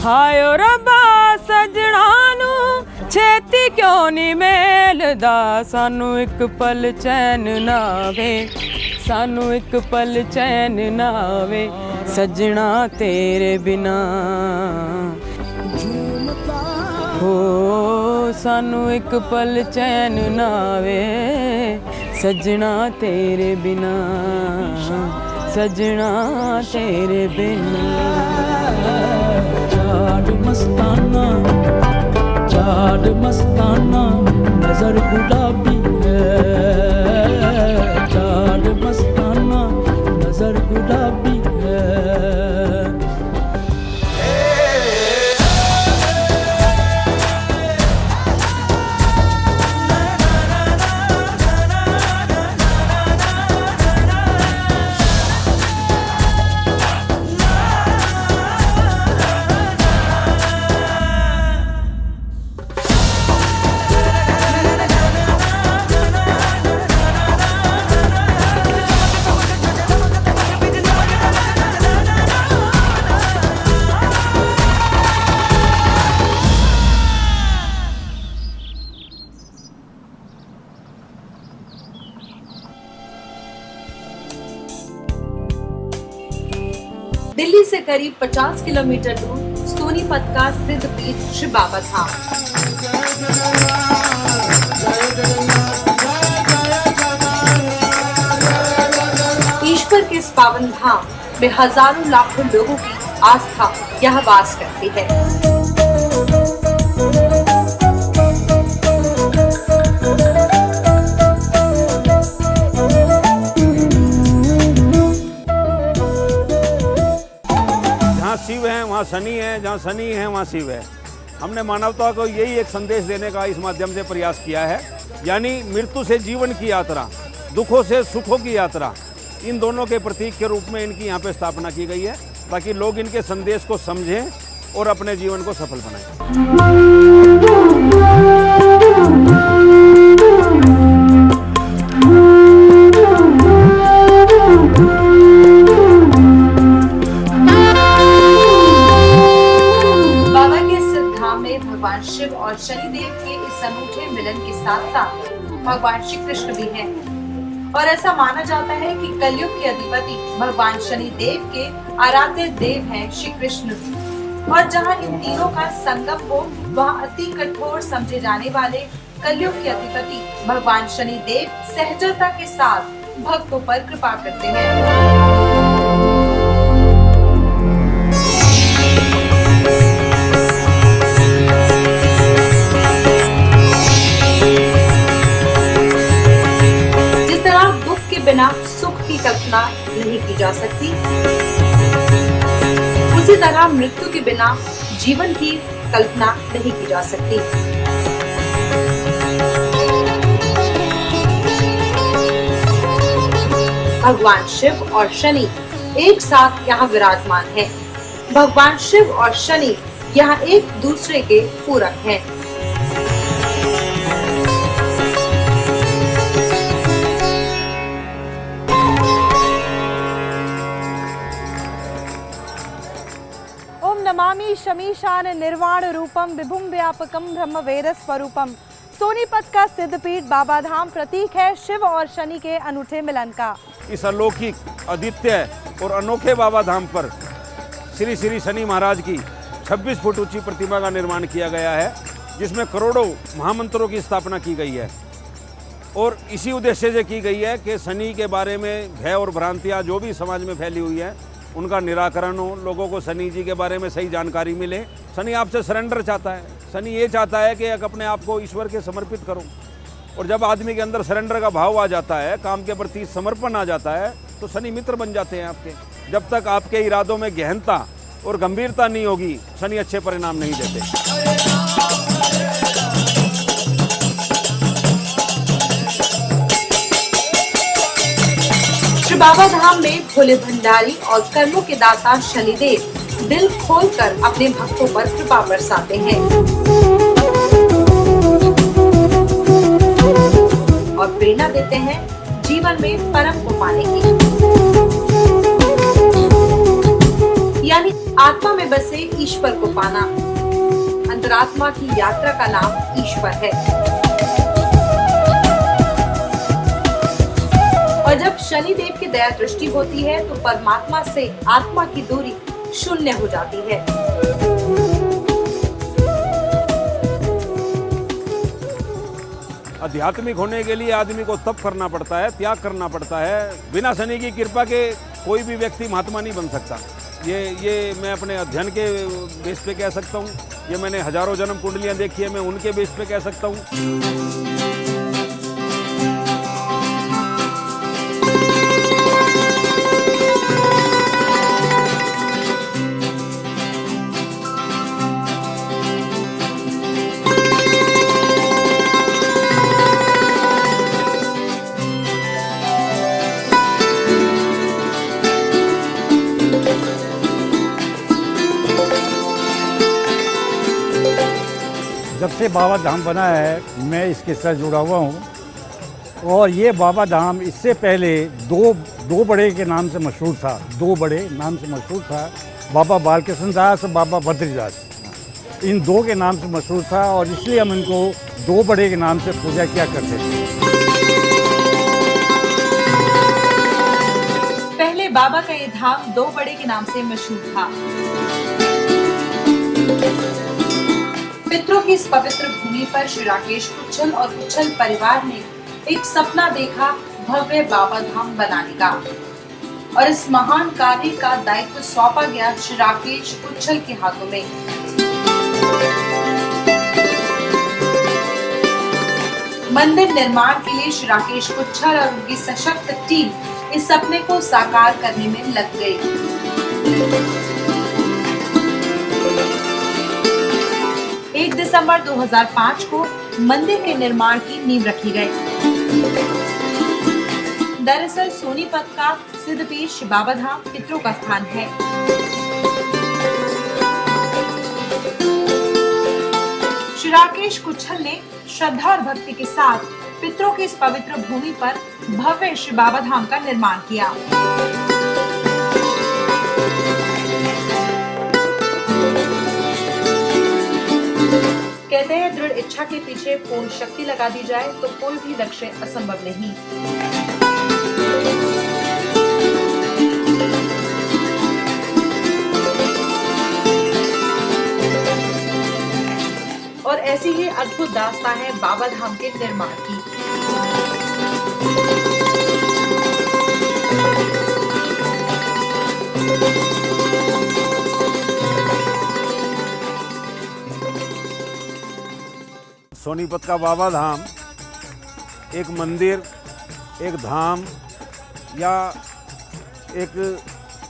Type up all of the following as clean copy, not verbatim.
हायो रब्बा सजना नू छेती क्यों नहीं मिलदा, सानू एक पल चैन ना वे, सानू एक पल चैन ना वे, सजना तेरे बिना। हो सानू एक पल चैन ना वे, सजना तेरे बिना, सजना तेरे बिना। चाड़ मस्ताना, चाड़ मस्ताना, नजर गुलाबी है, चाड़ मस्ताना, नजर गुलाबी है। दिल्ली से करीब 50 किलोमीटर दूर सोनीपत का सिद्ध पीठ श्री बाबा धाम। ईश्वर के इस पावन धाम में हजारों लाखों लोगों की आस्था यहाँ वास करती है। शिव है वहाँ शनि है, जहाँ शनि है वहाँ शिव है। हमने मानवता को यही एक संदेश देने का इस माध्यम से प्रयास किया है, यानी मृत्यु से जीवन की यात्रा, दुखों से सुखों की यात्रा, इन दोनों के प्रतीक के रूप में इनकी यहाँ पे स्थापना की गई है, ताकि लोग इनके संदेश को समझें और अपने जीवन को सफल बनाएं। भगवान शिव और शनिदेव के इस अनूठे मिलन के साथ साथ भगवान श्री कृष्ण भी हैं। और ऐसा माना जाता है कि कलयुग के अधिपति भगवान शनिदेव के आराध्य देव हैं श्री कृष्ण। और जहां इन तीनों का संगम हो, वहां अति कठोर समझे जाने वाले कलयुग के अधिपति भगवान शनिदेव सहजता के साथ भक्तों पर कृपा करते हैं। बिना सुख की कल्पना नहीं की जा सकती, उसी तरह मृत्यु के बिना जीवन की कल्पना नहीं की जा सकती। भगवान शिव और शनि एक साथ यहाँ विराजमान हैं। भगवान शिव और शनि यहाँ एक दूसरे के पूरक हैं। नमामि शमीशान निर्वाण रूपम विभुम व्यापकम ब्रह्म वेद स्वरूपम। सोनीपत का सिद्धपीठ बाबा धाम प्रतीक है शिव और शनि के अनूठे मिलन का। इस अलौकिक, अद्वितीय और अनोखे बाबा धाम पर श्री श्री शनि महाराज की 26 फुट ऊंची प्रतिमा का निर्माण किया गया है, जिसमें करोड़ों महामंत्रों की स्थापना की गई है। और इसी उद्देश्य से की गई है कि शनि के बारे में भय और भ्रांतियाँ जो भी समाज में फैली हुई है उनका निराकरण हो, लोगों को शनि जी के बारे में सही जानकारी मिले। शनि आपसे सरेंडर चाहता है, शनि ये चाहता है कि अपने आप को ईश्वर के समर्पित करो। और जब आदमी के अंदर सरेंडर का भाव आ जाता है, काम के प्रति समर्पण आ जाता है, तो शनि मित्र बन जाते हैं आपके। जब तक आपके इरादों में गहनता और गंभीरता नहीं होगी, शनि अच्छे परिणाम नहीं देते। बाबा धाम में भोले भंडारी और कर्मों के दाता शनिदेव दिल खोलकर अपने भक्तों पर कृपा बरसाते हैं और प्रेरणा देते हैं जीवन में परम को पाने की, यानी आत्मा में बसे ईश्वर को पाने पाना। अंतरात्मा की यात्रा का नाम ईश्वर है। और जब शनिदेव की दया दृष्टि होती है तो परमात्मा से आत्मा की दूरी शून्य हो जाती है। आध्यात्मिक होने के लिए आदमी को तप करना पड़ता है, त्याग करना पड़ता है। बिना शनि की कृपा के कोई भी व्यक्ति महात्मा नहीं बन सकता। ये मैं अपने अध्ययन के बेस पे कह सकता हूँ। ये मैंने हजारों जन्म कुंडलियाँ देखी है, मैं उनके बेस पे कह सकता हूँ। जब से बाबा धाम बना है मैं इसके साथ जुड़ा हुआ हूँ। और ये बाबा धाम इससे पहले दो बड़े के नाम से मशहूर था। दो बड़े नाम से मशहूर था, बाबा बालकृष्ण दास और बाबा बद्रीदास। इन दो के नाम से मशहूर था और इसलिए हम इनको दो बड़े के नाम से पूजा किया करते थे। पहले बाबा का ये धाम दो बड़े के नाम से मशहूर था। पितरों की इस पवित्र भूमि पर श्री राकेश कुच्छल और कुच्छल परिवार ने एक सपना देखा भव्य बाबा धाम बनाने का, और इस महान कार्य का दायित्व सौंपा गया श्री राकेश कुच्छल के हाथों में। मंदिर निर्माण के लिए श्री राकेश कुच्छल और उनकी सशक्त टीम इस सपने को साकार करने में लग गई। 1 दिसंबर 2005 को मंदिर के निर्माण की नींव रखी गई। दरअसल सोनीपत का सिद्धपीठ श्री बाबा धाम पितरों का स्थान है। श्री राकेश कुच्छल ने श्रद्धा और भक्ति के साथ पितरों की इस पवित्र भूमि पर भव्य श्री बाबा धाम का निर्माण किया। कहते हैं दृढ़ इच्छा के पीछे पूर्ण शक्ति लगा दी जाए तो कोई भी लक्ष्य असंभव नहीं। और ऐसी ही अद्भुत दास्तां है बाबा धाम के निर्माण की। सोनीपत का बाबा धाम एक मंदिर, एक धाम या एक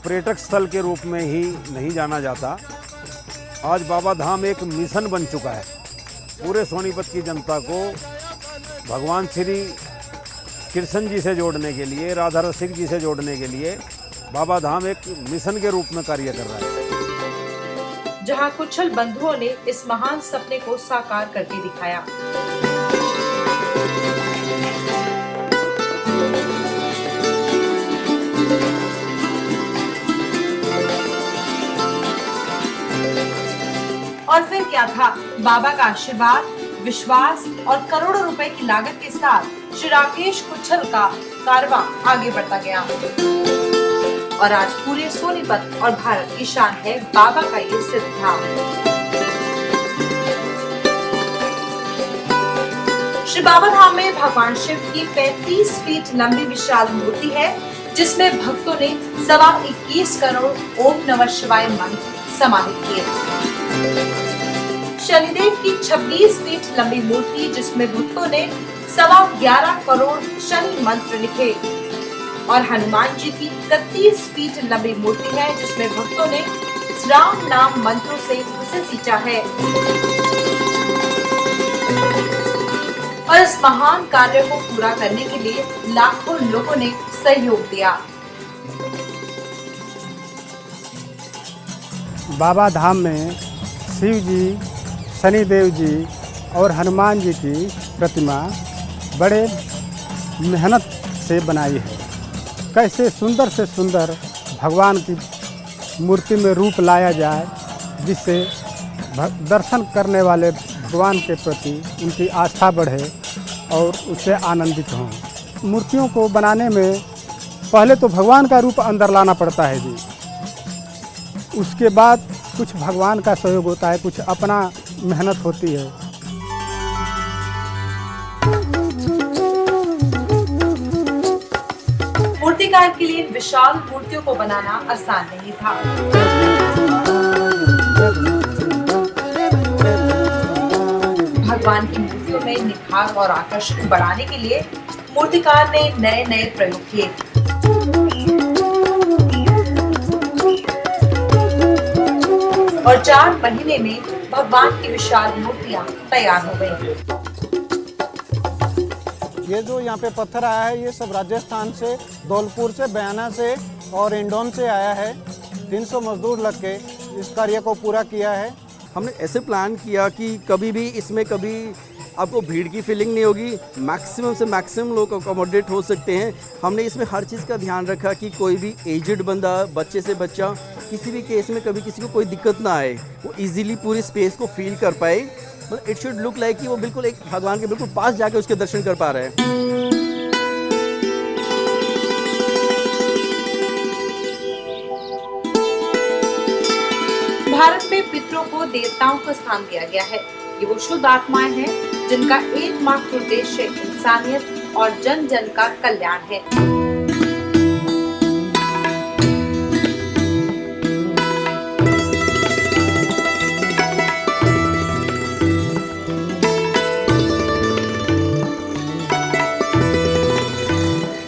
पर्यटक स्थल के रूप में ही नहीं जाना जाता। आज बाबा धाम एक मिशन बन चुका है। पूरे सोनीपत की जनता को भगवान श्री कृष्ण जी से जोड़ने के लिए, राधा रसिक जी से जोड़ने के लिए बाबा धाम एक मिशन के रूप में कार्य कर रहा है। जहां कुच्छल बंधुओं ने इस महान सपने को साकार करके दिखाया। और फिर क्या था, बाबा का आशीर्वाद, विश्वास और करोड़ों रुपए की लागत के साथ श्री राकेश कुच्छल का कारवां आगे बढ़ता गया और आज पूरे सोनीपत और भारत की शान है बाबा का ये सिद्ध धाम। श्री बाबा धाम में भगवान शिव की 35 फीट लंबी विशाल मूर्ति है, जिसमें भक्तों ने 21 करोड़ ओम नमः शिवाय मंत्र समाहित किए। शनिदेव की 26 फीट लंबी मूर्ति, जिसमें भक्तों ने 11.25 करोड़ शनि मंत्र लिखे, और हनुमान जी की 31 फीट लंबी मूर्ति है, जिसमें भक्तों ने राम नाम मंत्रों से उसे सींचा है। और इस महान कार्य को पूरा करने के लिए लाखों लोगों ने सहयोग दिया। बाबा धाम में शिव जी, शनिदेव जी और हनुमान जी की प्रतिमा बड़े मेहनत से बनाई है। कैसे सुंदर से सुंदर भगवान की मूर्ति में रूप लाया जाए, जिससे दर्शन करने वाले भगवान के प्रति उनकी आस्था बढ़े और उससे आनंदित हों। मूर्तियों को बनाने में पहले तो भगवान का रूप अंदर लाना पड़ता है जी, उसके बाद कुछ भगवान का सहयोग होता है, कुछ अपना मेहनत होती है। मूर्तिकार के लिए विशाल मूर्तियों को बनाना आसान नहीं था। भगवान की मूर्तियों में निखार और आकर्षण बढ़ाने के लिए मूर्तिकार ने नए नए प्रयोग किए। और 4 महीने में भगवान की विशाल मूर्तियां तैयार हो गई। ये जो यहाँ पे पत्थर आया है ये सब राजस्थान से, धौलपुर से, बयाना से और इंदौर से आया है। 300 मजदूर लग के इस कार्य को पूरा किया है। हमने ऐसे प्लान किया कि कभी भी इसमें कभी आपको भीड़ की फीलिंग नहीं होगी, मैक्सिमम से मैक्सिमम लोग अकोमोडेट हो सकते हैं। हमने इसमें हर चीज़ का ध्यान रखा कि कोई भी एजड बंदा, बच्चे से बच्चा, किसी भी केस में कभी किसी को कोई दिक्कत ना आए, वो इजीली पूरी स्पेस को फील कर पाए। मतलब इट शुड लुक लाइक कि वो बिल्कुल एक भगवान के बिल्कुल पास जाके उसके दर्शन कर पा रहे हैं। भारत में पितरों को देवताओं का स्थान दिया गया है। ये वो शुद्ध आत्माएं हैं जिनका एकमात्र उद्देश्य इंसानियत और जन जन का कल्याण है।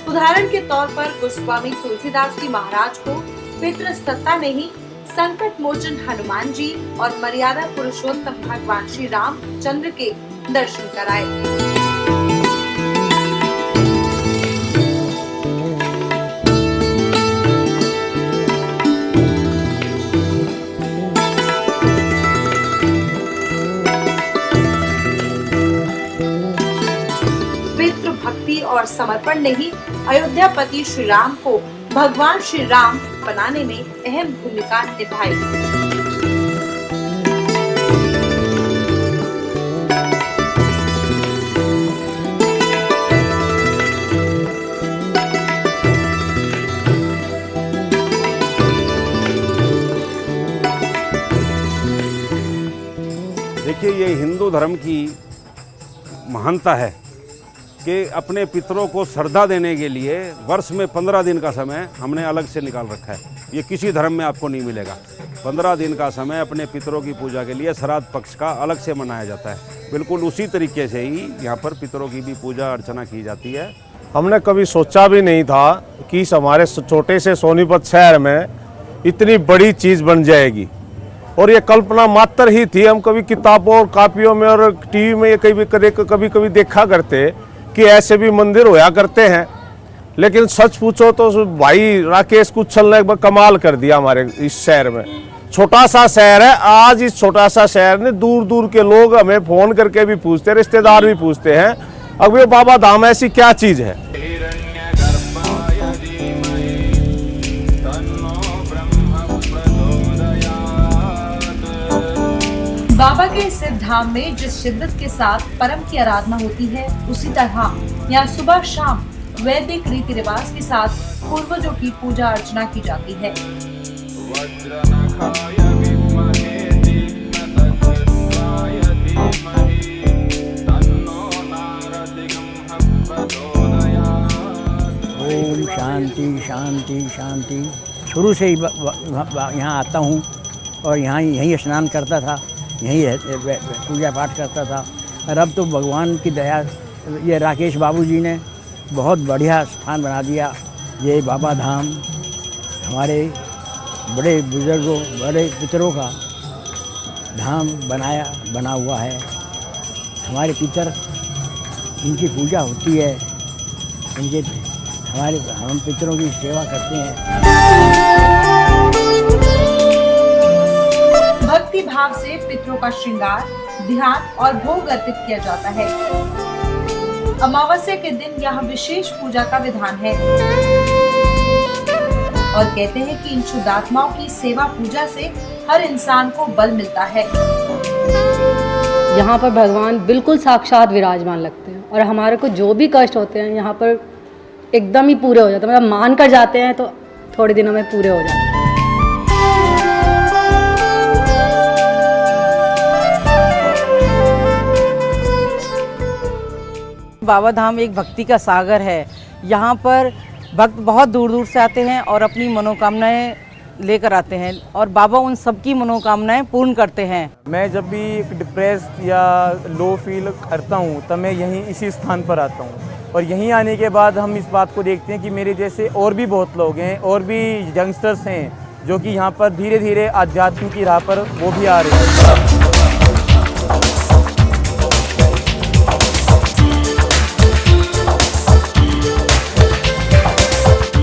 उदाहरण के तौर पर गोस्वामी तुलसीदास जी महाराज को पितृ सत्ता में ही संकट मोचन हनुमान जी और मर्यादा पुरुषोत्तम भगवान श्री रामचंद्र के दर्शन कराए। पितृ भक्ति और समर्पण ने ही अयोध्यापति श्री राम को भगवान श्री राम बनाने में अहम भूमिका निभाई। देखिए, ये हिंदू धर्म की महानता है कि अपने पितरों को श्रद्धा देने के लिए वर्ष में 15 दिन का समय हमने अलग से निकाल रखा है। ये किसी धर्म में आपको नहीं मिलेगा। 15 दिन का समय अपने पितरों की पूजा के लिए श्राद्ध पक्ष का अलग से मनाया जाता है। बिल्कुल उसी तरीके से ही यहाँ पर पितरों की भी पूजा अर्चना की जाती है। हमने कभी सोचा भी नहीं था कि हमारे छोटे से सोनीपत शहर में इतनी बड़ी चीज़ बन जाएगी, और ये कल्पना मात्र ही थी। हम कभी किताबों और कापियों में और टीवी में ये कभी देखा करते कि ऐसे भी मंदिर होया करते हैं, लेकिन सच पूछो तो भाई राकेश कुच्छल ने एक बार कमाल कर दिया हमारे इस शहर में। छोटा सा शहर है, आज इस छोटा सा शहर ने दूर दूर के लोग हमें फ़ोन करके भी पूछते, रिश्तेदार भी पूछते हैं, अब ये बाबा धाम ऐसी क्या चीज़ है। बाबा के इस धाम में जिस शिद्दत के साथ परम की आराधना होती है, उसी तरह यहाँ सुबह शाम वैदिक रीति रिवाज के साथ पूर्वजों की पूजा अर्चना की जाती है। ओम शांति शांति शांति। शुरू से ही यहाँ आता हूँ और यहीं स्नान करता था, यहीं पूजा पाठ करता था। और अब तो भगवान की दया, ये राकेश बाबू जी ने बहुत बढ़िया स्थान बना दिया। ये बाबा धाम हमारे बड़े बुजुर्गों, बड़े पितरों का धाम बना हुआ है। हमारे पितर, इनकी पूजा होती है, हम पितरों की सेवा करते हैं। भक्ति भाव से पितरों का श्रृंगार, ध्यान और भोग अर्पित किया जाता है। अमावस्या के दिन यहाँ विशेष पूजा का विधान है और कहते हैं कि इन शुद्धात्माओं की सेवा पूजा से हर इंसान को बल मिलता है। यहाँ पर भगवान बिल्कुल साक्षात विराजमान लगते हैं और हमारे को जो भी कष्ट होते हैं यहाँ पर एकदम ही पूरे हो जाते हैं। मतलब मान कर जाते हैं तो थोड़े दिनों में पूरे हो जाते हैं। बाबा धाम एक भक्ति का सागर है। यहाँ पर भक्त बहुत दूर दूर से आते हैं और अपनी मनोकामनाएं लेकर आते हैं और बाबा उन सबकी मनोकामनाएं पूर्ण करते हैं। मैं जब भी डिप्रेस्ड या लो फील करता हूँ तब मैं यहीं इसी स्थान पर आता हूँ और यहीं आने के बाद हम इस बात को देखते हैं कि मेरे जैसे और भी बहुत लोग हैं और भी यंगस्टर्स हैं जो कि यहाँ पर धीरे धीरे आध्यात्म की राह पर वो भी आ रहे हैं।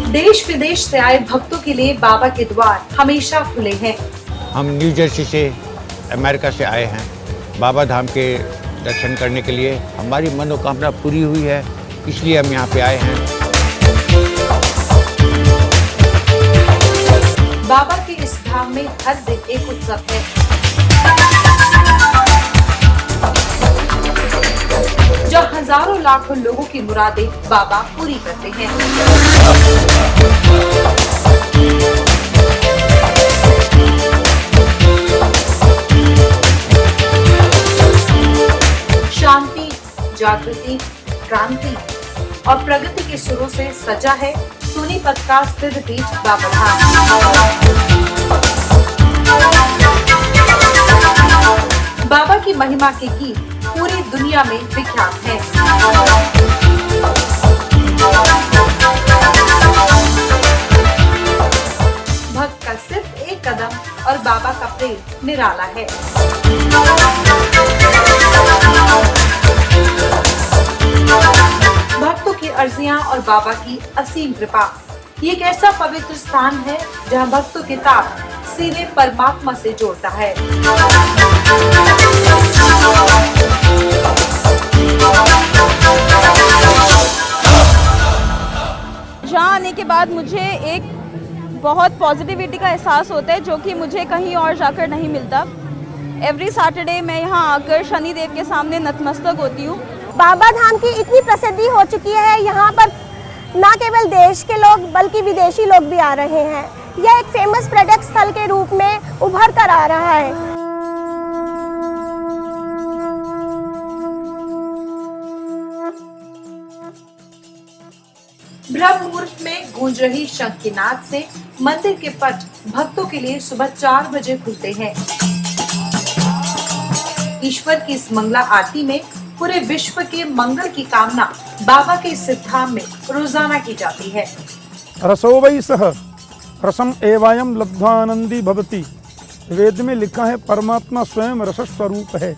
देश विदेश से आए भक्तों के लिए बाबा के द्वार हमेशा खुले हैं। हम न्यू जर्सी से अमेरिका से आए हैं बाबा धाम के दर्शन करने के लिए। हमारी मनोकामना पूरी हुई है इसलिए हम यहाँ पे आए हैं। बाबा के इस धाम में हर दिन एक उत्सव है। जो हजारों लाखों लोगों की मुरादें बाबा पूरी करते हैं। शांति, जागृति, क्रांति और प्रगति के सुरों से सजा है सोनीपत का सिद्धपीठ बाबा धाम। बाबा की महिमा के गीत पूरी दुनिया में विख्यात हैं। भक्त का सिर्फ एक कदम और बाबा का प्रेम निराला है। भक्तों की अर्जियां और बाबा की असीम कृपा। ये एक ऐसा पवित्र स्थान है जहां भक्तों के ताप सीधे परमात्मा से जोड़ता है। यहाँ आने के बाद मुझे एक बहुत पॉजिटिविटी का एहसास होता है जो कि मुझे कहीं और जाकर नहीं मिलता। एवरी सैटरडे मैं यहाँ आकर शनिदेव के सामने नतमस्तक होती हूँ। बाबा धाम की इतनी प्रसिद्धि हो चुकी है, यहाँ पर न केवल देश के लोग बल्कि विदेशी लोग भी आ रहे हैं। यह एक फेमस पर्यटक स्थल के रूप में उभर कर आ रहा है। ब्रह्म मुहूर्त में गूंज रही शंख की नाद से मंदिर के पट भक्तों के लिए सुबह 4 बजे खुलते हैं। ईश्वर की इस मंगला आरती में पूरे विश्व के मंगल की कामना बाबा के सिद्धाम में रोजाना की जाती है। रसो वै सह रसम एवायम लब्धानंदी भवति। वेद में लिखा है परमात्मा स्वयं रस स्वरूप है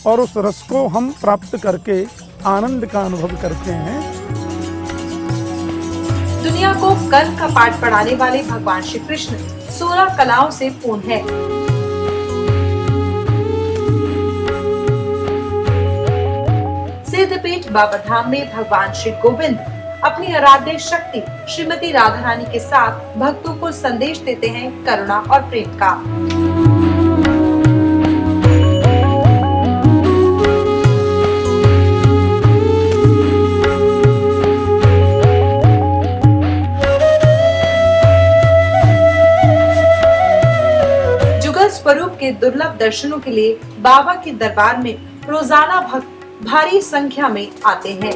और उस रस को हम प्राप्त करके आनंद का अनुभव करते हैं। दुनिया को कर्म का पाठ पढ़ाने वाले भगवान श्री कृष्ण 16 कलाओं से पूर्ण है। सिद्धपीठ बाबा धाम में भगवान श्री गोविंद अपनी आराध्य शक्ति श्रीमती राधा रानी के साथ भक्तों को संदेश देते हैं करुणा और प्रेम का। जुगल स्वरूप के दुर्लभ दर्शनों के लिए बाबा के दरबार में रोजाना भक्त भारी संख्या में आते हैं।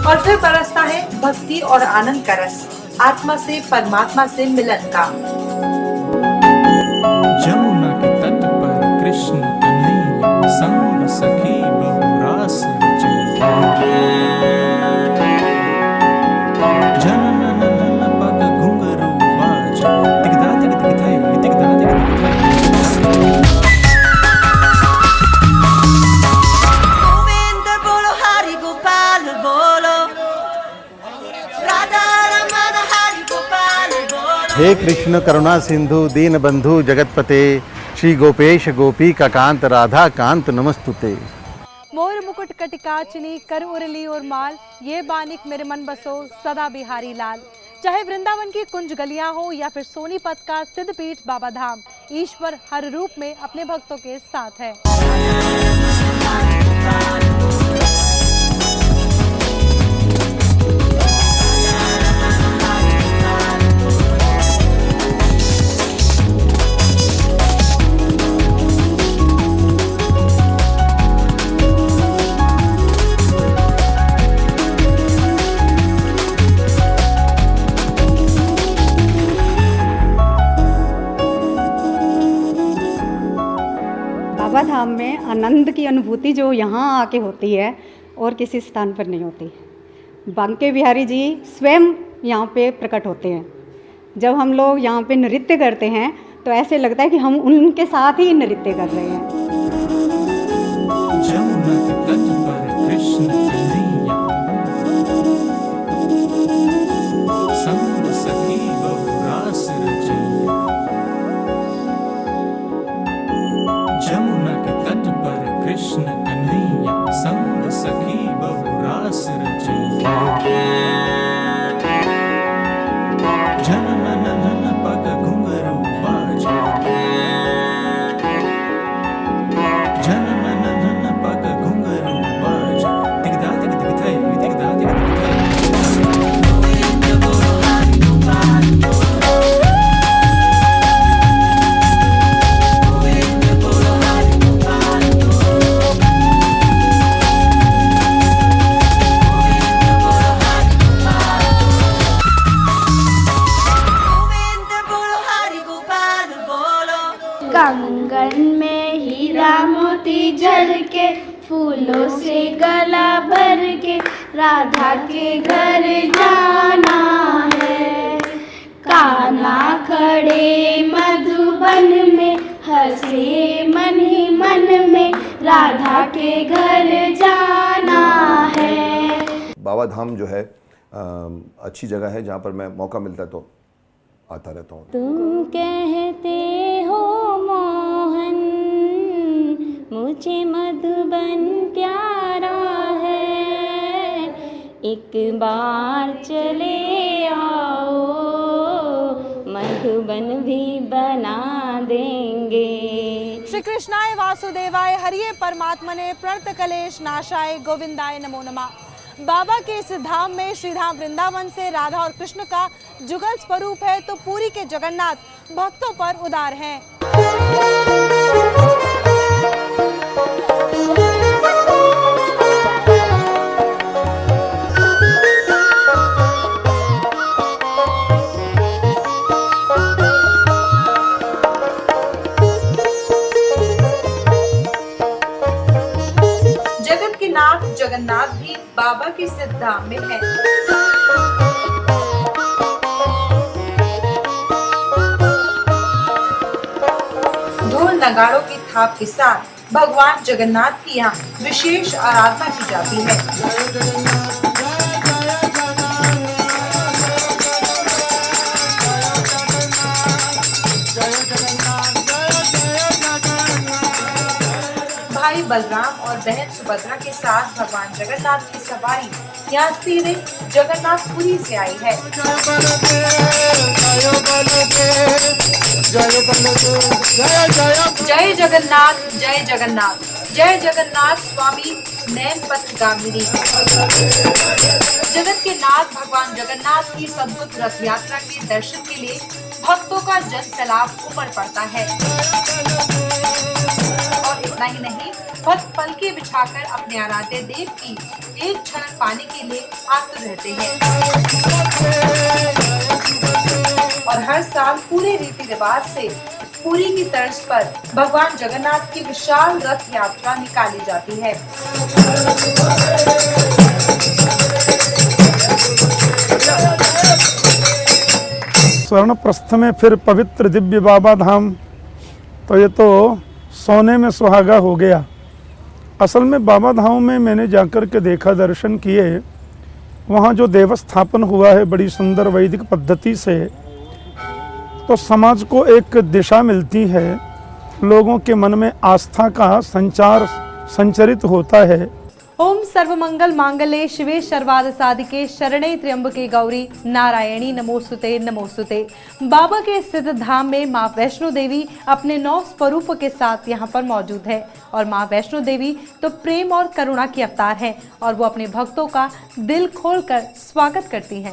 और फिर बरसता है भक्ति और आनंद का रस, आत्मा से परमात्मा से मिलन का। जमुना के तट पर कृष्ण कन्हैया संग सखी बहुरास हे कृष्ण करुणा सिंधु दीन बंधु जगतपते श्री गोपेश गोपी का कांत राधा कांत नमस्तुते। मोर मुकुट कटिकाचनी कर उरली और माल, ये बानिक मेरे मन बसो सदा बिहारी लाल। चाहे वृंदावन की कुंज गलियां हो या फिर सोनीपत का सिद्धपीठ बाबा धाम, ईश्वर हर रूप में अपने भक्तों के साथ है। बाबा धाम में आनंद की अनुभूति जो यहाँ आके होती है और किसी स्थान पर नहीं होती। बांके बिहारी जी स्वयं यहाँ पे प्रकट होते हैं। जब हम लोग यहाँ पे नृत्य करते हैं तो ऐसे लगता है कि हम उनके साथ ही नृत्य कर रहे हैं। जमुना के तट पर कृष्ण कन्हैया, संग सखी बहु रास रचैया। जमुना के तट पर कृष्ण कन्हैया, संग सखी बहु रास रचैया। जनन ननन पग घुंघरू बाजे, जनन ननन पग घुंघरू बाजे। दिगदा दिग दिग थै, दिगदा दिग दिग थै। कंगन में हीरा मोती जड़ के, फूलों से गला भर के, राधा के घर जाना है। कान्हा खड़े मधुबन में, हंसे मन ही मन में, राधा के घर जाना है। बाबा धाम जो है अच्छी जगह है जहाँ पर मैं मौका मिलता है तो आता रहता हूँ। तुम कहते हो मोहन, मुझे मधुबन प्यारा है। एक बार चले आओ, मधुबन भी बना देंगे। श्री कृष्णाय वासुदेवाय हरिये परमात्मने प्रणत कलेश नाशाय गोविंदाय नमो नमः। बाबा के इस धाम में श्रीधाम वृंदावन से राधा और कृष्ण का जुगल स्वरूप है तो पुरी के जगन्नाथ भक्तों पर उदार हैं। जगत के नाथ जगन्नाथ भी बाबा के सिद्ध धाम में है। ढोल नगाड़ों की थाप के साथ भगवान जगन्नाथ की यहाँ विशेष आराधना की जाती है। भाई बलराम और बहन सुभद्रा के साथ भगवान जगन्नाथ की सवारी यहाँ सीधे जगन्नाथपुरी से आई है। जय जगन्नाथ, जय जगन्नाथ, जय जगन्नाथ स्वामी नैनपथगामिनी। जगत के नाथ भगवान जगन्नाथ की अद्भुत रथ यात्रा के दर्शन के लिए भक्तों का जन सैलाब उमड़ पड़ता है। और इतना ही नहीं, भक्त पलके बिछाकर अपने आराध्य देव की एक झलक पाने के लिए आतुर रहते हैं। और हर साल पूरे रीति रिवाज से पुरी की तर्ज पर भगवान जगन्नाथ की विशाल रथ यात्रा निकाली जाती है। स्वर्णप्रस्थ में फिर पवित्र दिव्य बाबा धाम, तो ये तो सोने में सुहागा हो गया। असल में बाबा धाम में मैंने जाकर के देखा, दर्शन किए, वहाँ जो देवस्थापन हुआ है बड़ी सुंदर वैदिक पद्धति से, तो समाज को एक दिशा मिलती है, लोगों के मन में आस्था का संचार संचरित होता है। ओम सर्वमंगल मांगल्ये शिवे सर्वार्थ साधिके शरणे त्र्यंबके गौरी नारायणी नमोस्तुते नमोस्तुते। बाबा के सिद्ध धाम में माँ वैष्णो देवी अपने 9 स्वरूपों के साथ यहाँ पर मौजूद है और माँ वैष्णो देवी तो प्रेम और करुणा की अवतार है और वो अपने भक्तों का दिल खोलकर स्वागत करती हैं।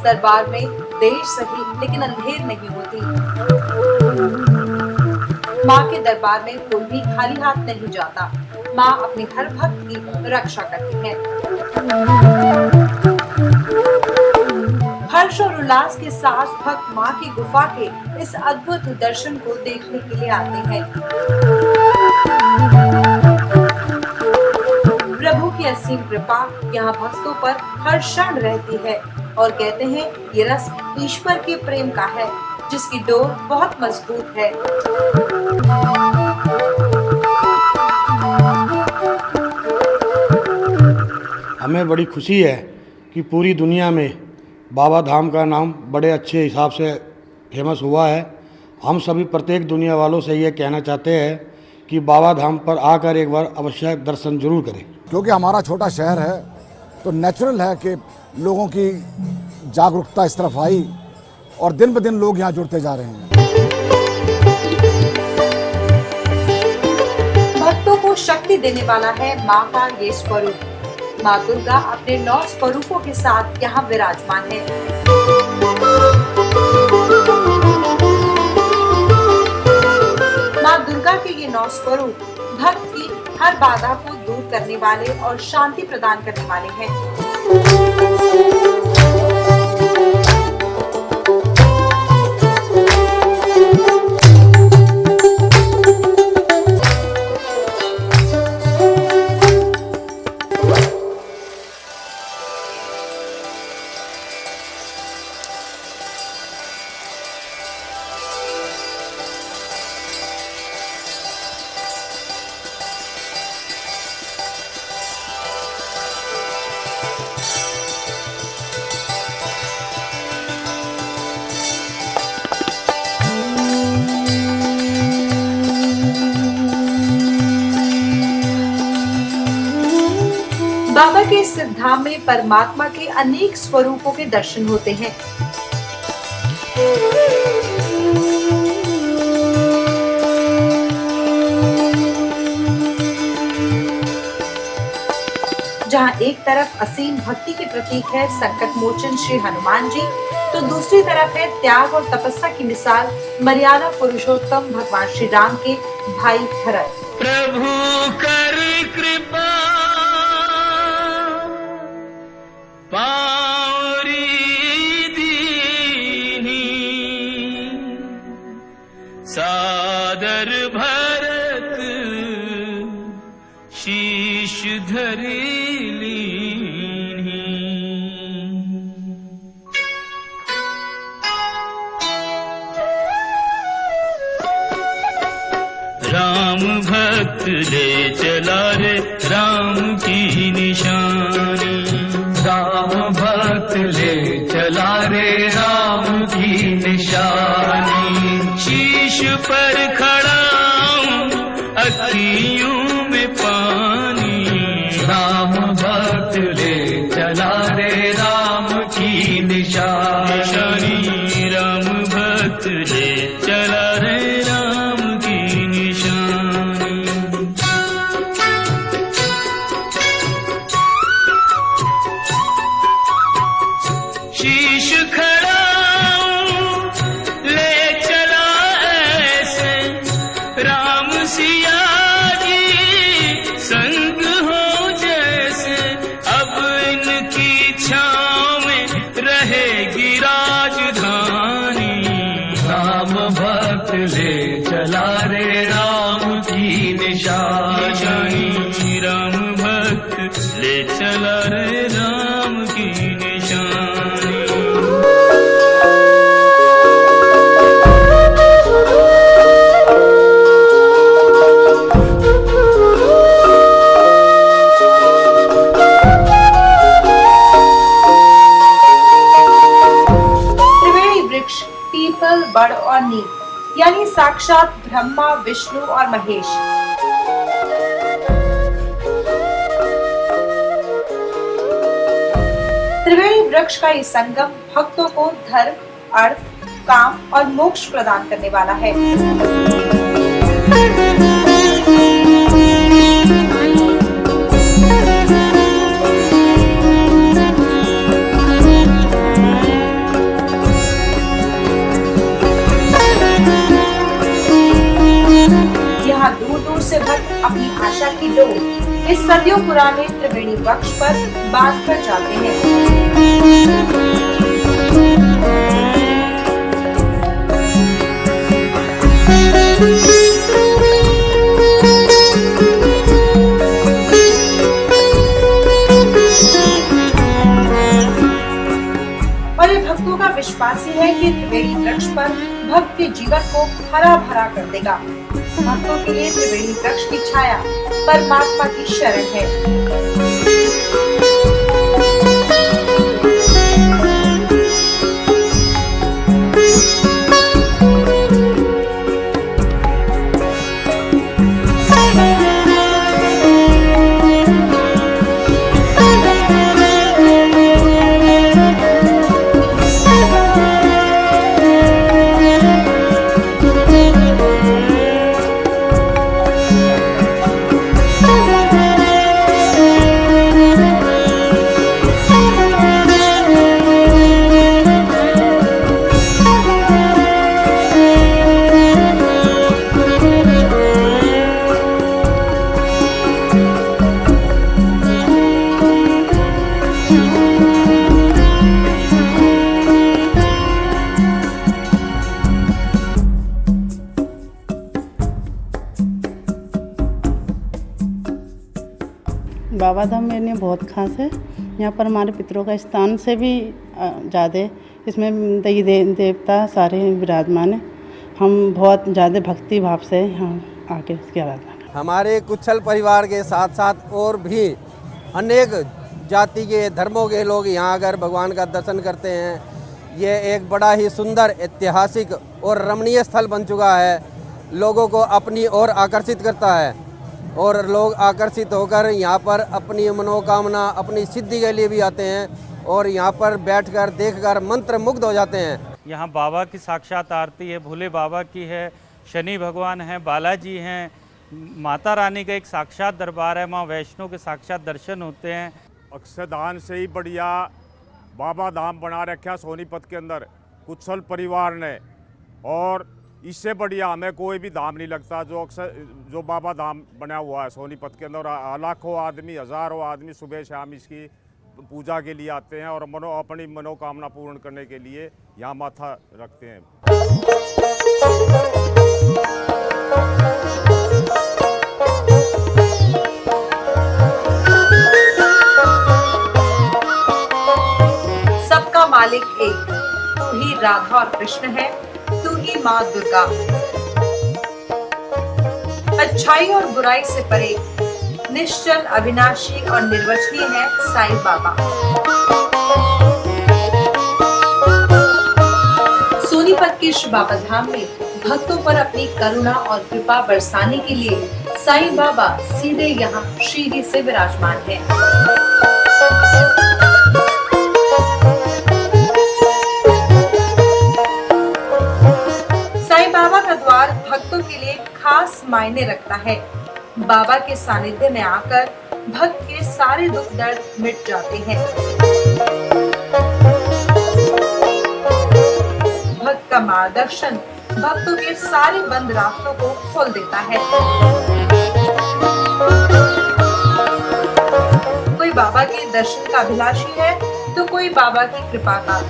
दरबार में देर सही लेकिन अंधेर नहीं होती। माँ के दरबार में कोई भी खाली हाथ नहीं जाता। माँ अपने हर भक्त की रक्षा करती है। हर्ष और उल्लास के साथ भक्त माँ की गुफा के इस अद्भुत दर्शन को देखने के लिए आते हैं। प्रभु की असीम कृपा यहाँ भक्तों पर हर क्षण रहती है और कहते हैं ये रस ईश्वर के प्रेम का है जिसकी डोर बहुत मजबूत है। हमें बड़ी खुशी है कि पूरी दुनिया में बाबा धाम का नाम बड़े अच्छे हिसाब से फेमस हुआ है। हम सभी प्रत्येक दुनिया वालों से ये कहना चाहते हैं कि बाबा धाम पर आकर एक बार अवश्य दर्शन जरूर करें। क्योंकि हमारा छोटा शहर है तो नेचुरल है कि लोगों की जागरूकता इस तरफ आई और दिन ब दिन लोग यहाँ जुड़ते जा रहे हैं। भक्तों को शक्ति देने वाला है माँ का ये स्वरूप। माँ दुर्गा अपने 9 स्वरूपों के साथ यहाँ विराजमान है। माँ दुर्गा के ये 9 स्वरूप भक्त की हर बाधा को दूर करने वाले और शांति प्रदान करने वाले हैं। बाबा के इस धाम में परमात्मा के अनेक स्वरूपों के दर्शन होते हैं। जहां एक तरफ असीम भक्ति के प्रतीक है संकट मोचन श्री हनुमान जी, तो दूसरी तरफ है त्याग और तपस्या की मिसाल मर्यादा पुरुषोत्तम भगवान श्री राम के भाई भरत। प्रभु कर कृपा पावरी दीनी सादर भरत शीश धरी लीनी। राम भक्त ले चला रे राम की निशानी। राम भक्त ले चला रे राम की निशानी। शीश पर खड़ा अखियों में पानी। राम भक्त ले चला रे राम की निशानी। राम भक्त ले चला रे राम की निशानी। शीश खड़ा ले चला ऐसे राम सिया जी संग हो जैसे। अब इनकी छाँव में रहेगी राजधानी। राम भक्त ले चला रे राम की निशानी। राम भक्त चला रे राम की निशानी। त्रिवेणी वृक्ष पीपल, बड़ और नीम यानी साक्षात ब्रह्मा, विष्णु और महेश। त्रिवेणी वृक्ष का ये संगम भक्तों को धर्म, अर्थ, काम और मोक्ष प्रदान करने वाला है। यहाँ दूर दूर से भक्त अपनी आशा की डोर इस सदियों पुराने त्रिवेणी वृक्ष पर बांध कर जाते हैं। और ये भक्तों का विश्वास ही है कि त्रिवेणी वृक्ष पर भक्त के जीवन को हरा भरा कर देगा। भक्तों के लिए त्रिवेणी वृक्ष की छाया परमात्मा की शरण है। बाबा धाम मेरे लिए बहुत खास है। यहाँ पर हमारे पितरों का स्थान से भी ज़्यादा इसमें देवता सारे विराजमान हैं। हम बहुत ज़्यादा भक्ति भाव से यहाँ आके इसकी आराधना। हमारे कुच्छल परिवार के साथ साथ और भी अनेक जाति के धर्मों के लोग यहाँ आकर भगवान का दर्शन करते हैं। ये एक बड़ा ही सुंदर ऐतिहासिक और रमणीय स्थल बन चुका है। लोगों को अपनी ओर आकर्षित करता है और लोग आकर्षित होकर यहाँ पर अपनी मनोकामना, अपनी सिद्धि के लिए भी आते हैं और यहाँ पर बैठकर देखकर मंत्र मुग्ध हो जाते हैं। यहाँ बाबा की साक्षात आरती है, भोले बाबा की है, शनि भगवान हैं, बालाजी हैं, माता रानी का एक साक्षात दरबार है, माँ वैष्णो के साक्षात दर्शन होते हैं। अक्षरदान से ही बढ़िया बाबा धाम बना रखा सोनीपत के अंदर कुच्छल परिवार ने, और इससे बढ़िया हमें कोई भी धाम नहीं लगता जो बाबा धाम बना हुआ है सोनीपत के अंदर। लाखों आदमी, हज़ारों आदमी सुबह शाम इसकी पूजा के लिए आते हैं और अपनी मनोकामना पूर्ण करने के लिए यहाँ माथा रखते हैं। सबका मालिक एक, तू ही राधा और कृष्ण है, तू ही माँ दुर्गा। अच्छाई और बुराई से परे निश्चल, अविनाशी और निर्वचनीय है साईं बाबा। सोनीपत के श्री बाबा धाम में भक्तों पर अपनी करुणा और कृपा बरसाने के लिए साईं बाबा सीधे यहाँ श्रीहरि से विराजमान है। बाबा का द्वार भक्तों के लिए खास मायने रखता है। बाबा के सानिध्य में आकर भक्त के सारे दुख दर्द मिट जाते हैं। भक्त का मार्गदर्शन भक्तों के सारे बंद रास्तों को खोल देता है। कोई बाबा के दर्शन का अभिलाषी है तो कोई बाबा की कृपा का।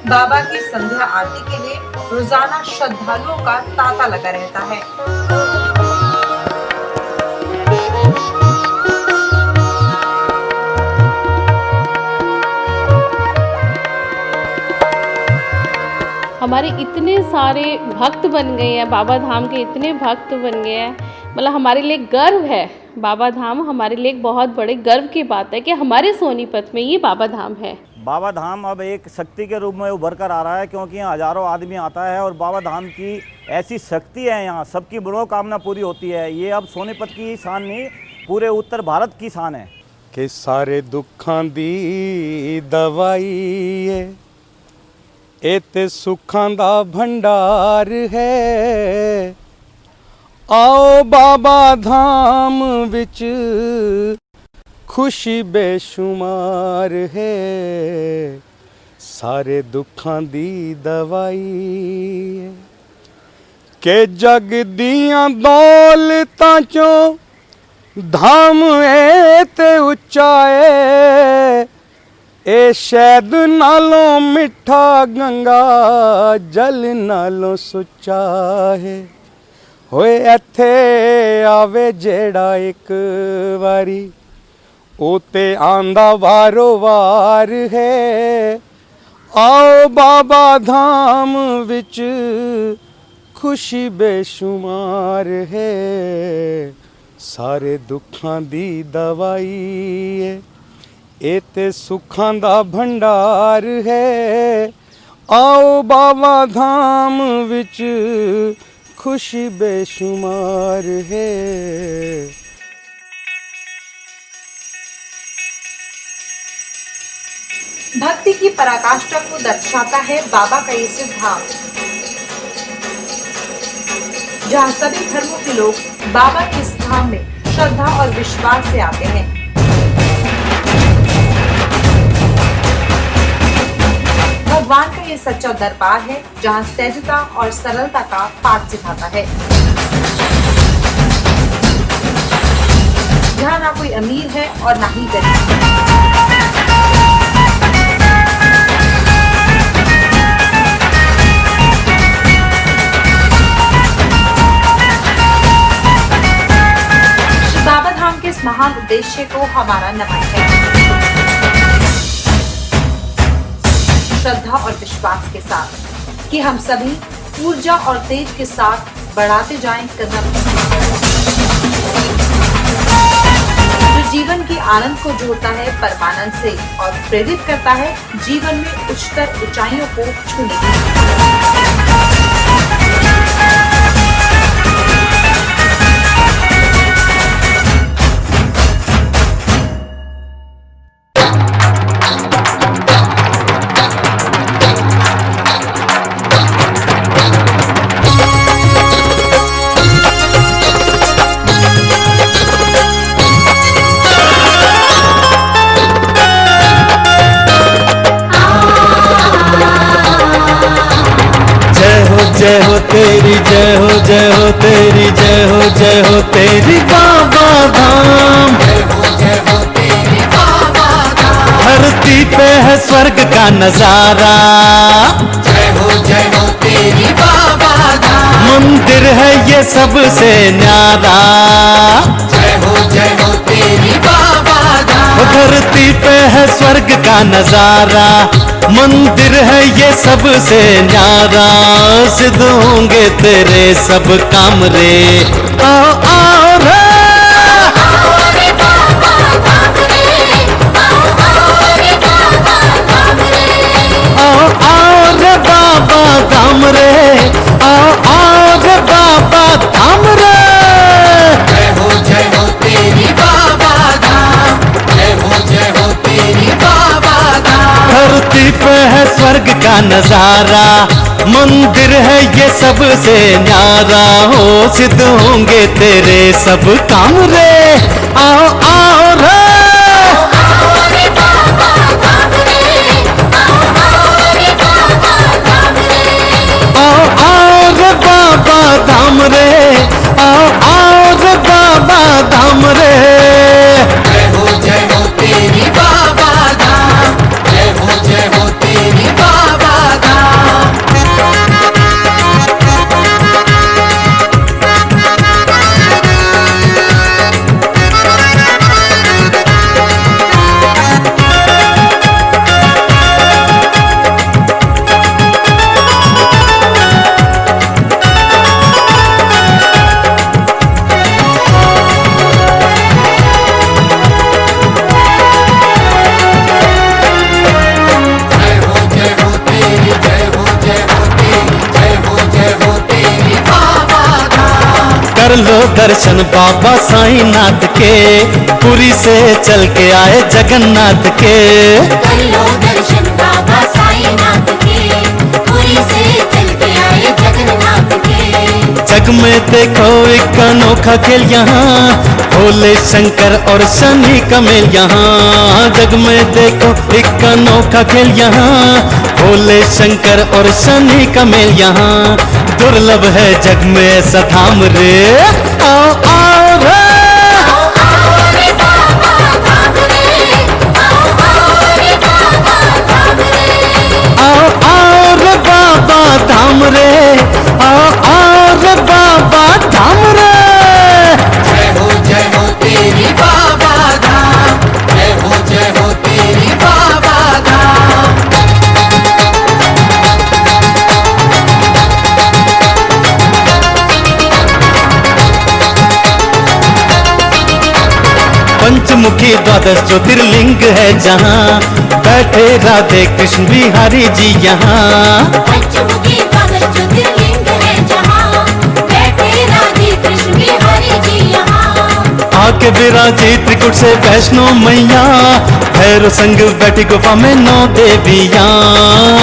बाबा की संध्या आरती के लिए रोजाना श्रद्धालुओं का तांता लगा रहता है। हमारे इतने सारे भक्त बन गए हैं, बाबा धाम के इतने भक्त बन गए हैं, मतलब हमारे लिए गर्व है। बाबा धाम हमारे लिए एक बहुत बड़े गर्व की बात है कि हमारे सोनीपत में ये बाबा धाम है। बाबा धाम अब एक शक्ति के रूप में उभर कर आ रहा है, क्योंकि यहाँ हजारों आदमी आता है और बाबा धाम की ऐसी शक्ति है, यहाँ सबकी मनोकामना पूरी होती है। ये अब सोनीपत की शान नहीं, पूरे उत्तर भारत की शान है कि सारे दुखां दी दवाई ए ते सुखां दा भंडार है। आओ बाबा धाम विच खुशी बेशुमार है, सारे दुखां दी दवाई के जग दियां दौलतां चों धाम ए ते उच्चा ए शैद नालों मिठा गंगा जल नालों सुच्चा है। होए इत्थे आवे जेड़ा एक वारी ओ ते आंदा वारो वार है। आओ बाबा धाम विच खुशी बेशुमार है, सारे दुखां दी दवाई ए ते सुखां दा भंडार है। आओ बाबा धाम विच खुशी बेशुमार है। भक्ति की पराकाष्ठा को दर्शाता है बाबा का ये सिद्ध धाम, जहाँ सभी धर्मों के लोग बाबा के इस धाम में श्रद्धा और विश्वास से आते हैं। भगवान का ये सच्चा दरबार है, जहाँ सहजता और सरलता का पाठ सिखाता है। यहाँ ना कोई अमीर है और ना ही गरीब। बाबा धाम के इस महान उद्देश्य को हमारा नमन है। श्रद्धा और विश्वास के साथ कि हम सभी ऊर्जा और तेज के साथ बढ़ाते जाएं कदम, जो जीवन की आनंद को जोड़ता है परमानंद से और प्रेरित करता है जीवन में उच्चतर ऊंचाइयों को छूने की। जय हो तेरी, जय हो जय हो तेरी, जय हो जय हो तेरी बाबा धाम। जय हो तेरी बाबा धाम। धरती पे है स्वर्ग का नजारा। जय हो तेरी बाबा धाम। मंदिर है ये सबसे न्यारा। जय हो तेरी बाबा धाम। धरती पे है स्वर्ग का नजारा, मंदिर है ये सबसे न्यारा। सिद्ध होंगे तेरे सब काम रे। आओ आओ रे, आओ आओ रे बाबा धाम रे। आओ आओ रे बाबा धाम रे। जय हो तेरी बाबा धाम। जय हो तेरी बाबा धाम। धरती पे है स्वर्ग का नजारा, मंदिर है ये सबसे न्यारा। हो सिद्ध होंगे तेरे सब काम रे। आओ आओ रे, आओ आओ रे बाबा धाम रे। आओ आओ रे बाबा धाम रे। जय हो तेरी बाबा धाम। जय हो तेरी बाबा धाम। लो दर्शन बाबा साईनाथ के, पुरी से चल के आए जगन्नाथ के। कर लो दर्शन बाबा साईनाथ के, पुरी से चल के आए जगन्नाथ के। जग में देखो एक अनोखा खेल यहाँ, भोले शंकर और शनि का मेल यहाँ। जग में देखो एक अनोखा खेल यहाँ, भोले शंकर और शनि का मेल यहाँ। दुर्लभ है जग में ऐसा धाम रे, आओ आओ रे। आओ आओ रे बाबा धाम रे, आओ आओ रे बाबा धाम रे। जय हो तेरी बाबा धाम, जय हो तेरी बाबा धाम। पंचमुखी द्वादश ज्योतिर्लिंग है जहाँ, बैठे राधे कृष्ण बिहारी जी यहाँ। पंचमुखी द्वादश ज्योतिर्लिंग है जहाँ, बैठे राधे कृष्ण बिहारी जी यहाँ। आके विराजे त्रिकुट से वैष्णो मैया, भैरव संग बैठी गुफा में 9 देवियाँ।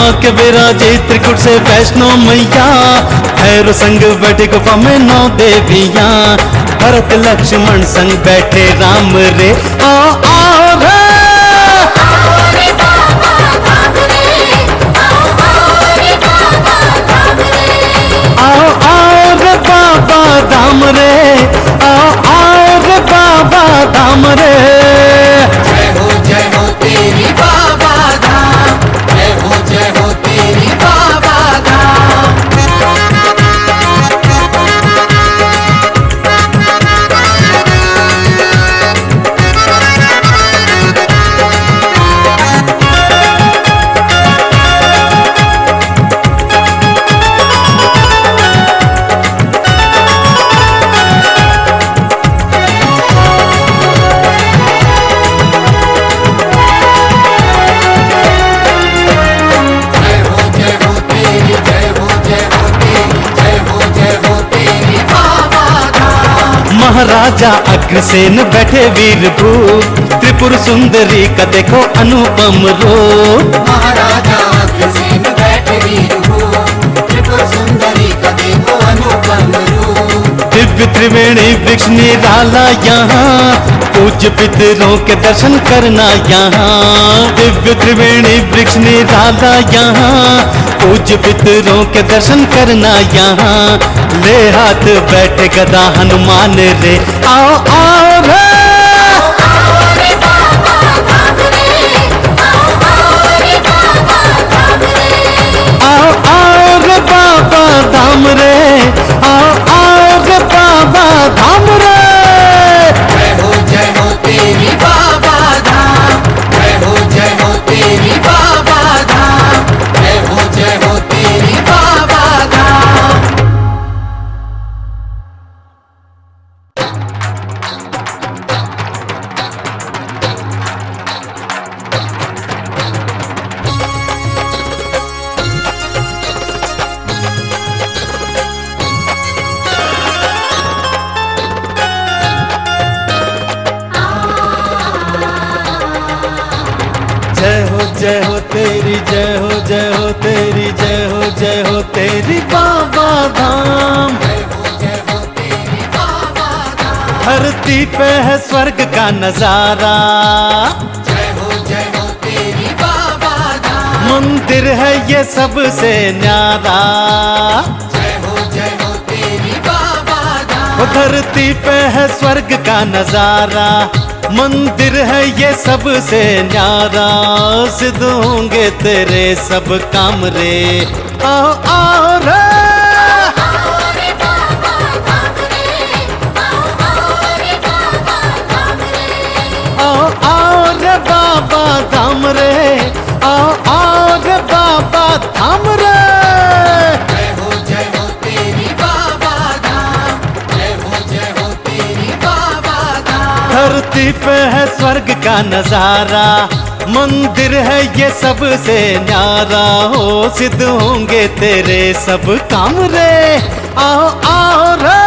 आके विराजे त्रिकुट से वैष्णो मैया, भैरव संग बैठी गुफा में 9 देवियाँ। भरत लक्ष्मण संग बैठे राम रे, आओ आओ रे। आओ आओ रे बाबा धाम रे, आओ आओ रे बाबा धाम रे। जय हो तेरी बाबा धाम, जय हो तेरी बाबा धाम। महाराजा अग्रसेन बैठे वीर भूप, त्रिपुर सुंदरी का देखो अनुपम रूप। महाराजा अग्रसेन बैठे वीर भूप, त्रिपुर सुंदरी का देखो अनुपम रूप। दिव्य त्रिवेणी वृक्ष निराला यहाँ, पूज्य पितरों के दर्शन करना यहाँ। दिव्य त्रिवेणी वृक्ष निराला यहाँ, पूज्य पितरों के दर्शन करना यहाँ। ले हाथ बैठे गदा हनुमान रे, आओ आओ रे। आओ आओ रे बाबा धाम रे, आओ आओ रे बाबा धाम रे। जय हो तेरी बाबा धाम, जय हो तेरी बाबा धाम, जय हो तेरी बाबा धाम। जय हो तेरी, जय हो तेरी, जय हो तेरी बाबा धाम। धरती पे है स्वर्ग का नजारा, जय हो तेरी बाबा धाम। मंदिर है ये सबसे न्यारा, जय हो तेरी बाबा धाम। वो धरती पे है स्वर्ग का नजारा, मंदिर है ये सबसे न्यारा। सिद्ध होंगे तेरे सब काम रे, आओ आओ रे। आओ आओ रे बाबा धाम रे, आओ आओ रे बाबा धाम रे। जय हो तेरी बाबा धाम, जय हो तेरी बाबा धाम। धरती पे है स्वर्ग का नजारा, मंदिर है ये सबसे न्यारा। हो सिद्ध होंगे तेरे सब काम रे, आओ आओ रे।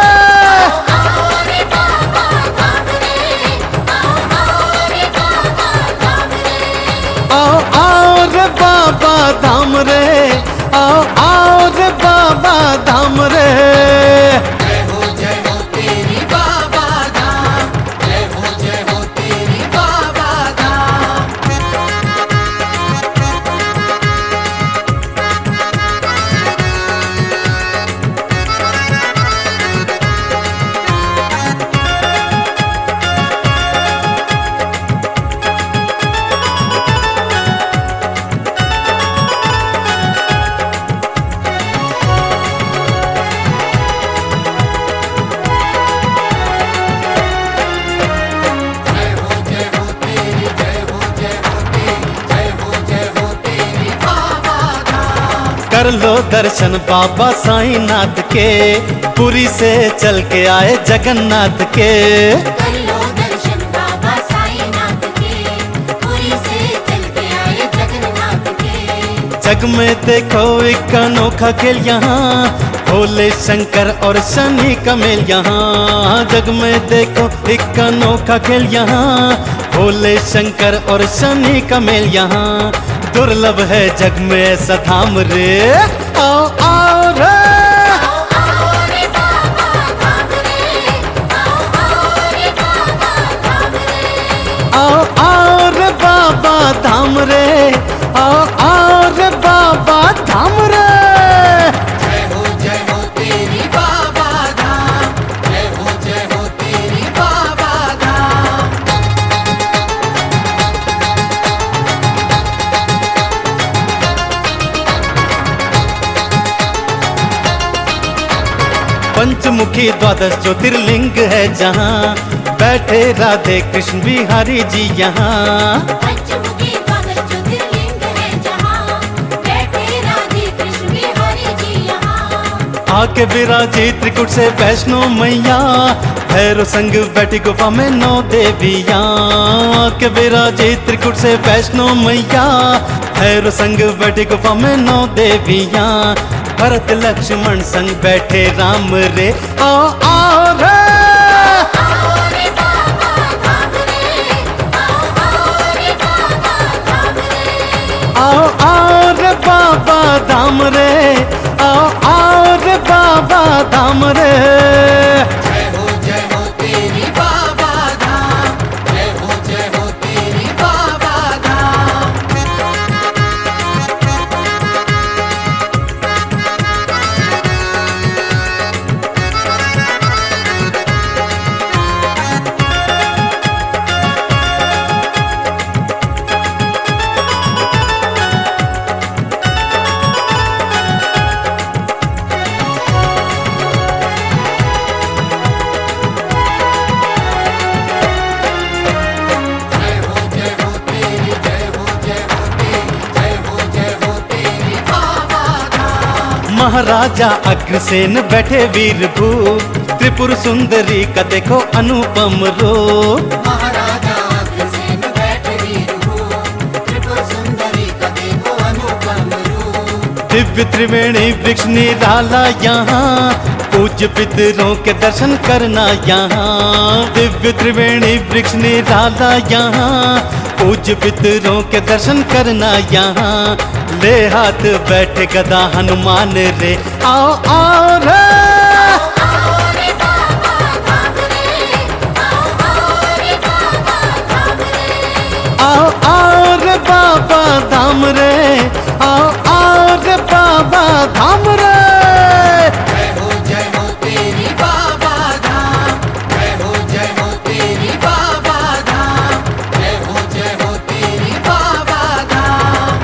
कर लो दर्शन बाबा साईंनाथ के, पुरी से चल के आए जगन्नाथ के। कर लो दर्शन बाबा साईंनाथ के, पुरी से चल के आए जगन्नाथ के। जग में देखो एक अनोखा खेल यहाँ, भोले शंकर और शनि का मेल यहाँ। जग में देखो एक अनोखा खेल यहाँ, भोले शंकर और शनि का मेल यहाँ। दुर्लभ है जग में ऐसा धाम रे, आओ आओ रे, आओ आओ रे बाबा धाम रे, आओ आओ रे बाबा धाम रे। जय हो तेरी बाबा धाम, जय हो तेरी बाबा धाम। पंचमुखी द्वादश ज्योतिर्लिंग है जहाँ, बैठे राधे कृष्ण बिहारी जी यहाँ। पंचमुखी द्वादश ज्योतिर्लिंग है जहाँ, बैठे राधे कृष्ण बिहारी जी यहाँ। आके विराजी त्रिकुट से वैष्णो मैया, भैरव संग बैठी गुफा में 9 देवियाँ। आके विराजी त्रिकुट से वैष्णो मैया, भैरव संग बैठी गुफा में 9 देवियाँ। भरत लक्ष्मण संग बैठे राम रे, आओ आओ रे, आओ आओ रे बाबा धाम रे, आओ आओ रे बाबा धाम रे। जय हो तेरी बाबा धाम, जय हो तेरी बाबा धाम। महाराजा अग्रसेन बैठे वीर भूप, त्रिपुर सुंदरी का देखो अनुपम रूप। महाराजा अग्रसेन बैठे वीर भूप, त्रिपुर सुंदरी का देखो अनुपम रूप। दिव्य त्रिवेणी वृक्ष निराला यहाँ, पूज्य पितरों के दर्शन करना यहाँ। दिव्य त्रिवेणी वृक्ष निराला यहाँ, पूज्य पितरों के दर्शन करना यहाँ। ले हाथ बैठे गदा हनुमान रे, आओ आओ रे, आओ आओ रे बाबा धाम रे, आओ आओ रे बाबा धाम रे। जय हो तेरी बाबा धाम, जय हो तेरी बाबा धाम, जय हो तेरी बाबा धाम।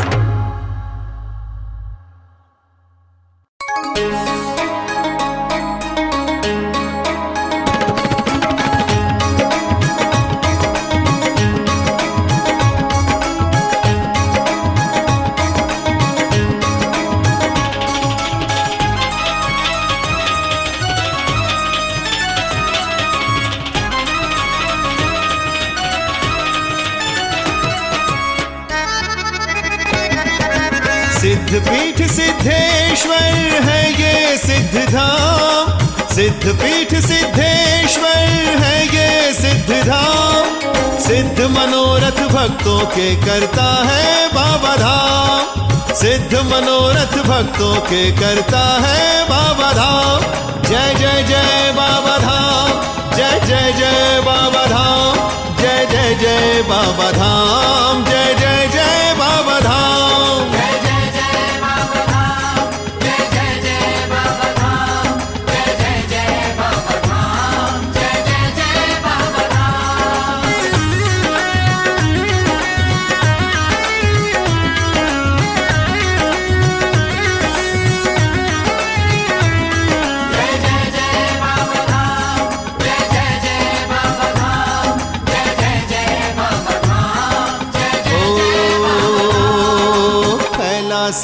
सिद्धपीठ सिद्धेश्वर है ये सिद्ध धाम, सिद्धपीठ सिद्धेश्वर है ये सिद्ध धाम। सिद्ध मनोरथ भक्तों के करता है बाबा धाम, सिद्ध मनोरथ भक्तों के करता है बाबा धाम। जय जय जय बाबा धाम, जय जय जय बाबा धाम, जय जय जय बाबा धाम, जय जय जय बाबा धाम।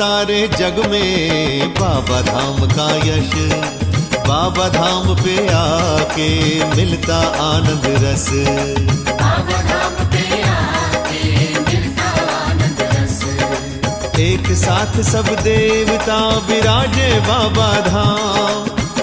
सारे जग में बाबा धाम का यश, बाबा धाम पे आके मिलता आनंद रस, बाबा धाम पे आके मिलता आनंद रस। एक साथ सब देवता विराजे बाबा धाम,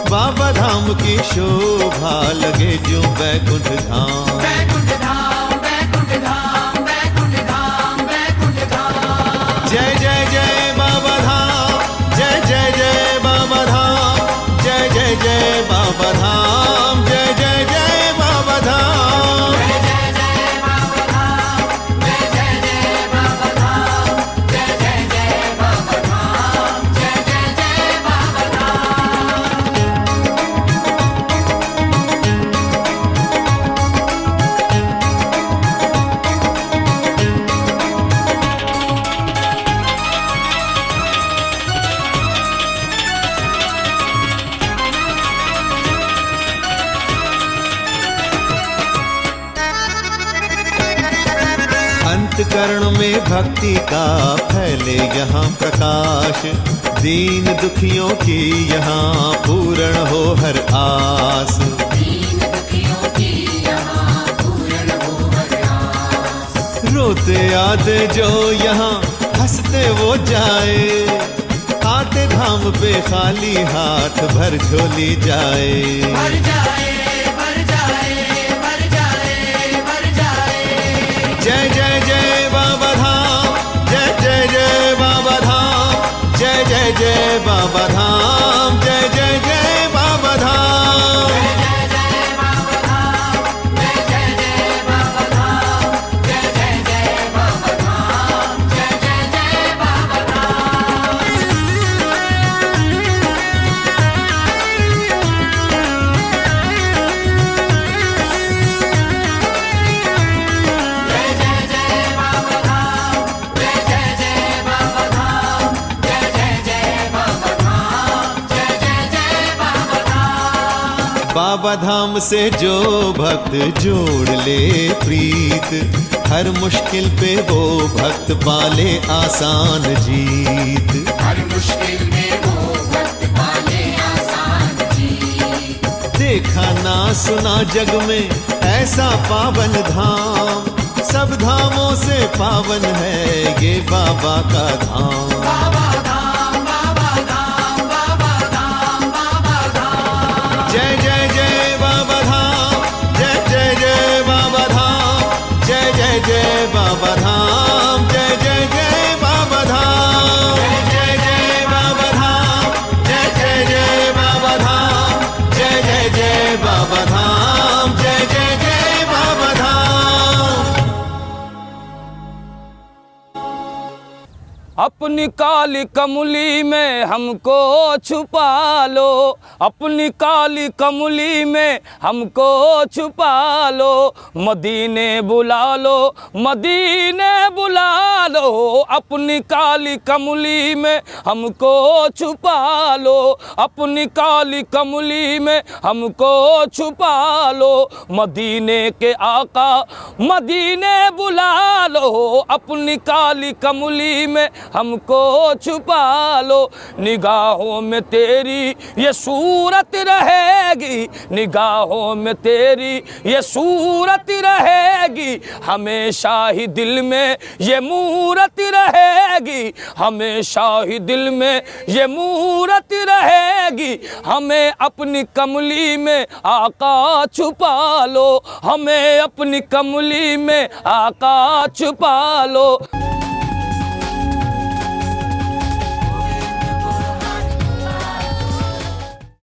बाबा धाम की शोभा लगे जो बैकुंठ धाम, बैकुंठ धाम, बैकुंठ धाम, बैकुंठ धाम, बैकुंठ धाम। जय जय जय बाबा धाम, जय जय जय बाबा धाम, जय जय जय बाबा धाम, जय जय जय बाबा धाम, जय जय जय बाबा धाम, जय जय जय बाबा धाम, जय जय जय बाबा धाम, जय जय जय बाबा धाम। अंतकरण में भक्ति का फैले यहाँ प्रकाश, दीन दुखियों की यहाँ पूर्ण हो हर आस, दीन दुखियों की यहाँ पूर्ण हो हर आस। रोते आते जो यहाँ हंसते वो जाए, आते धाम पे खाली हाथ भर झोली जाए, भर जाए, भर जाए, भर जाए, भर जाए। जय जय जय बाबा धाम, जय जय जय बाबा धाम, जय जय जय बाबा धाम, जय जय जय बाबा धाम, जय जय जय बाबा धाम, जय जय जय बाबा धाम, जय जय जय बाबा धाम, जय जय जय बाबा धाम। जय जय जय बाबा धाम, जय जय जय बाबा धाम, जय जय जय बाबा धाम, जय जय जय बाबा धाम। बाबा धाम से जो भक्त जोड़ ले प्रीत, हर मुश्किल पे वो भक्त पाले आसान जीत, हर मुश्किल में वो भक्त पाले आसान जीत। देखा ना सुना जग में ऐसा पावन धाम, सब धामों से पावन है ये बाबा का धाम, बाबा धाम, बाबा धाम, बाबा धाम, बाबा धाम। जय जय जय बाबा धाम, जय जय जय बाबा धाम, जय जय जय बाबा धाम, जय जय जय बाबा धाम, जय जय जय बाबा धाम, जय जय जय बाबा धाम, जय जय जय बाबा धाम, जय जय जय बाबा धाम। अपनी काली कमली में हमको छुपा लो, अपनी काली कमली में हमको छुपा लो, मदीने बुला लो, मदीने बुला लो, अपनी काली कमली में हमको छुपा लो, अपनी काली कमली में हमको छुपा लो, मदीने के आका मदीने बुला लो, अपनी काली कमली में हमको छुपा लो। निगाहों में तेरी ये सूरत रहेगी, निगाहों में तेरी ये सूरत रहेगी, हमेशा ही दिल में ये मूरत रहेगी, हमेशा ही दिल में ये मूरत रहेगी, हमें अपनी कमली में आका छुपा लो, हमें अपनी कमली में आका छुपा लो।